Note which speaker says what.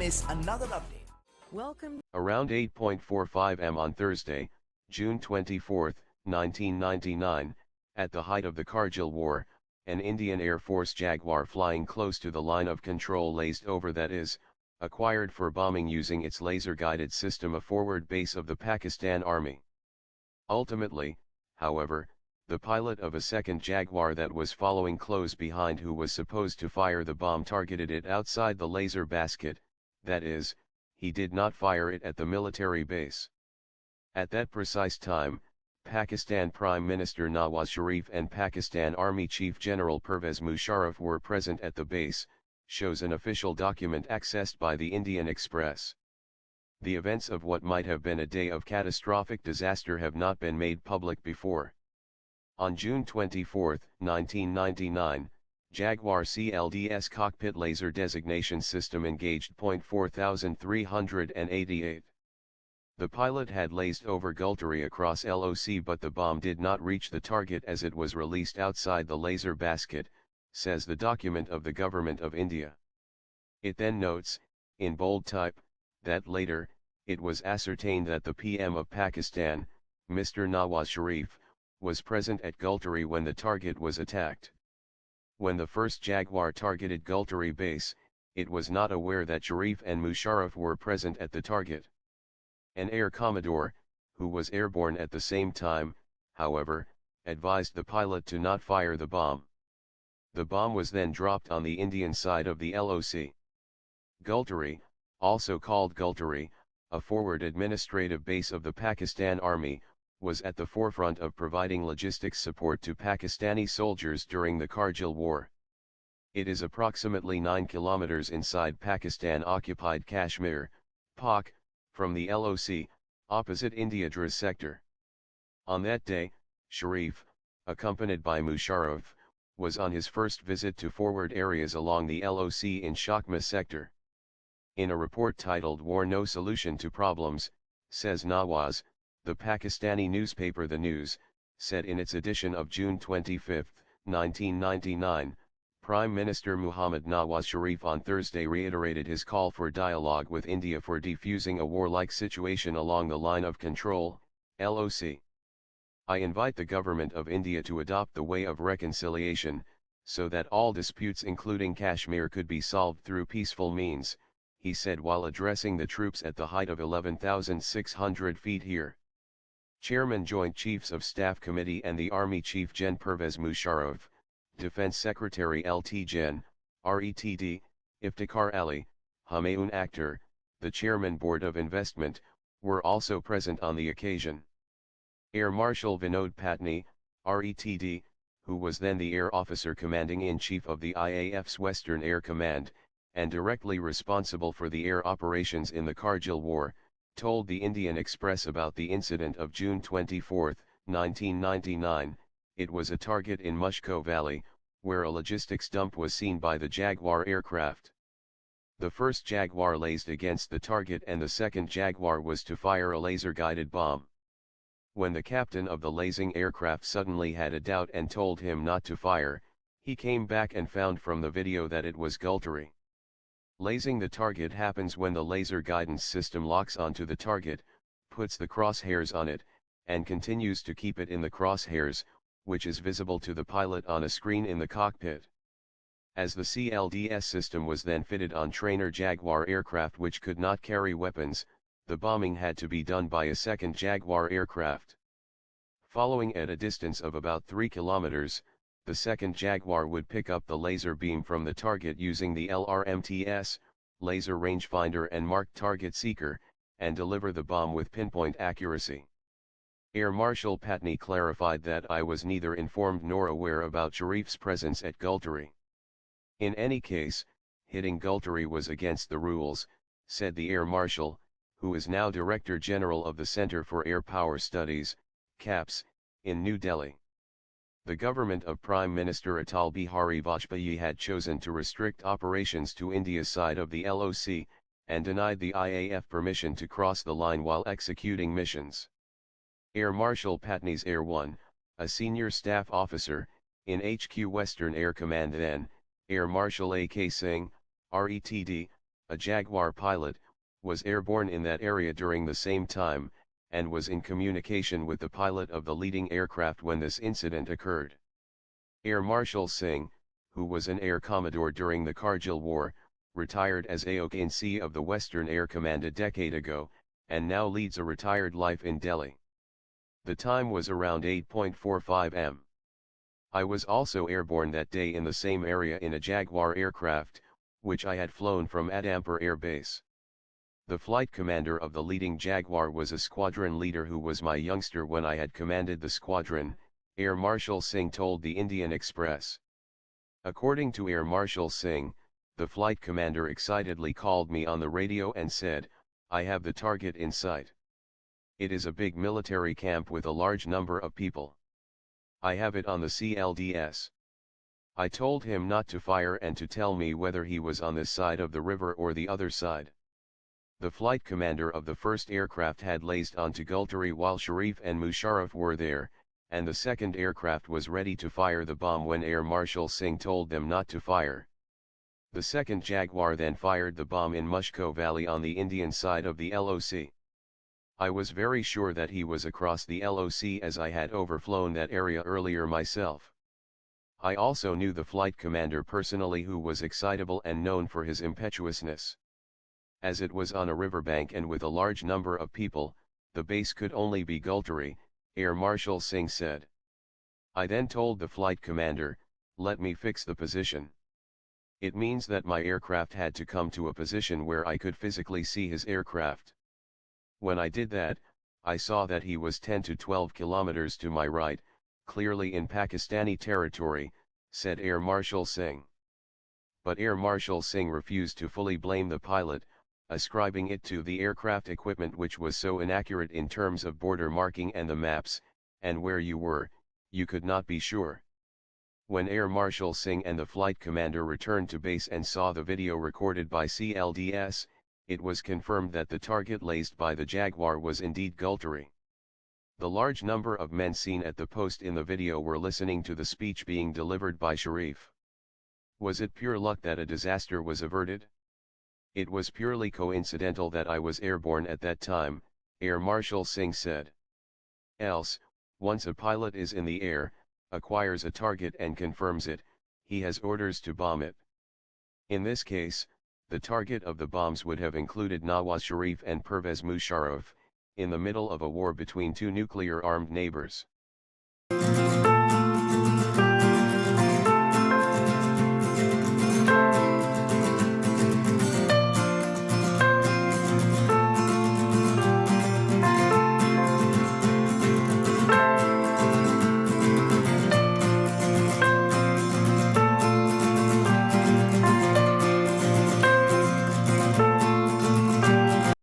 Speaker 1: miss another update.
Speaker 2: Welcome.
Speaker 3: Around 8:45 am on Thursday, June 24, 1999, at the height of the Kargil War, an Indian Air Force Jaguar flying close to the line of control lazed over, that is, acquired for bombing using its laser-guided system, a forward base of the Pakistan Army. Ultimately, however, the pilot of a second Jaguar that was following close behind, who was supposed to fire the bomb, targeted it outside the laser basket, that is, he did not fire it at the military base. At that precise time, Pakistan Prime Minister Nawaz Sharif and Pakistan Army Chief General Pervez Musharraf were present at the base, shows an official document accessed by the Indian Express. The events of what might have been a day of catastrophic disaster have not been made public before. On June 24, 1999, Jaguar CLDS Cockpit Laser Designation System engaged point 4388. The pilot had lased over Gulteri across LOC, but the bomb did not reach the target as it was released outside the laser basket, says the document of the Government of India. It then notes, in bold type, that later, it was ascertained that the PM of Pakistan, Mr. Nawaz Sharif, was present at Gulteri when the target was attacked. When the first Jaguar targeted Gulteri base, it was not aware that Sharif and Musharraf were present at the target. An Air Commodore, who was airborne at the same time, however, advised the pilot to not fire the bomb. The bomb was then dropped on the Indian side of the LOC. Gulteri, also called Gulteri, a forward administrative base of the Pakistan Army, was at the forefront of providing logistics support to Pakistani soldiers during the Kargil War. It is approximately 9 kilometers inside Pakistan-occupied Kashmir, Pak, from the LOC, opposite India Dras sector. On that day, Sharif, accompanied by Musharraf, was on his first visit to forward areas along the LOC in Shakma sector. In a report titled "War No Solution to Problems," says Nawaz, the Pakistani newspaper The News, said in its edition of June 25, 1999, Prime Minister Muhammad Nawaz Sharif on Thursday reiterated his call for dialogue with India for defusing a warlike situation along the line of control, LOC. I invite the Government of India to adopt the way of reconciliation, so that all disputes including Kashmir could be solved through peaceful means, he said while addressing the troops at the height of 11,600 feet here. Chairman Joint Chiefs of Staff Committee and the Army Chief Gen. Pervez Musharraf, Defense Secretary LT Gen. RETD, Iftikhar Ali, Humayun Akhtar, the Chairman Board of Investment, were also present on the occasion. Air Marshal Vinod Patni, RETD, who was then the Air Officer Commanding-in-Chief of the IAF's Western Air Command, and directly responsible for the air operations in the Kargil War, told the Indian Express about the incident of June 24, 1999, it was a target in Mushko Valley, where a logistics dump was seen by the Jaguar aircraft. The first Jaguar lased against the target and the second Jaguar was to fire a laser-guided bomb. When the captain of the lasing aircraft suddenly had a doubt and told him not to fire, he came back and found from the video that it was Gulteri. Lasing the target happens when the laser guidance system locks onto the target, puts the crosshairs on it, and continues to keep it in the crosshairs, which is visible to the pilot on a screen in the cockpit. As the CLDS system was then fitted on trainer Jaguar aircraft which could not carry weapons, the bombing had to be done by a second Jaguar aircraft. Following at a distance of about 3 kilometers, the second Jaguar would pick up the laser beam from the target using the LRMTS, laser rangefinder and marked target seeker, and deliver the bomb with pinpoint accuracy. Air Marshal Patni clarified that I was neither informed nor aware about Sharif's presence at Gulteri. In any case, hitting Gulteri was against the rules, said the Air Marshal, who is now Director General of the Center for Air Power Studies, CAPS, in New Delhi. The government of Prime Minister Atal Bihari Vajpayee had chosen to restrict operations to India's side of the LOC, and denied the IAF permission to cross the line while executing missions. Air Marshal Patni's Air 1, a senior staff officer, in HQ Western Air Command then, Air Marshal A.K. Singh, RETD, a Jaguar pilot, was airborne in that area during the same time, and was in communication with the pilot of the leading aircraft when this incident occurred. Air Marshal Singh, who was an air commodore during the Kargil War, retired as AOC of the Western Air Command a decade ago, and now leads a retired life in Delhi. The time was around 8:45 am. I was also airborne that day in the same area in a Jaguar aircraft, which I had flown from Adampur Air Base. The flight commander of the leading Jaguar was a squadron leader who was my youngster when I had commanded the squadron, Air Marshal Singh told the Indian Express. According to Air Marshal Singh, the flight commander excitedly called me on the radio and said, "I have the target in sight. It is a big military camp with a large number of people. I have it on the CLDS. I told him not to fire and to tell me whether he was on this side of the river or the other side." The flight commander of the first aircraft had lased onto Gulteri while Sharif and Musharraf were there, and the second aircraft was ready to fire the bomb when Air Marshal Singh told them not to fire. The second Jaguar then fired the bomb in Mushko Valley on the Indian side of the LOC. I was very sure that he was across the LOC as I had overflown that area earlier myself. I also knew the flight commander personally, who was excitable and known for his impetuousness. As it was on a riverbank and with a large number of people, the base could only be Gulteri, Air Marshal Singh said. I then told the flight commander, "Let me fix the position." It means that my aircraft had to come to a position where I could physically see his aircraft. When I did that, I saw that he was 10 to 12 kilometers to my right, clearly in Pakistani territory, said Air Marshal Singh. But Air Marshal Singh refused to fully blame the pilot, ascribing it to the aircraft equipment, which was so inaccurate in terms of border marking and the maps, and where you were, you could not be sure. When Air Marshal Singh and the flight commander returned to base and saw the video recorded by CLDS, it was confirmed that the target lased by the Jaguar was indeed Gulteri. The large number of men seen at the post in the video were listening to the speech being delivered by Sharif. Was it pure luck that a disaster was averted? It was purely coincidental that I was airborne at that time, Air Marshal Singh said. Else, once a pilot is in the air, acquires a target and confirms it, he has orders to bomb it. In this case, the target of the bombs would have included Nawaz Sharif and Pervez Musharraf, in the middle of a war between two nuclear-armed neighbors.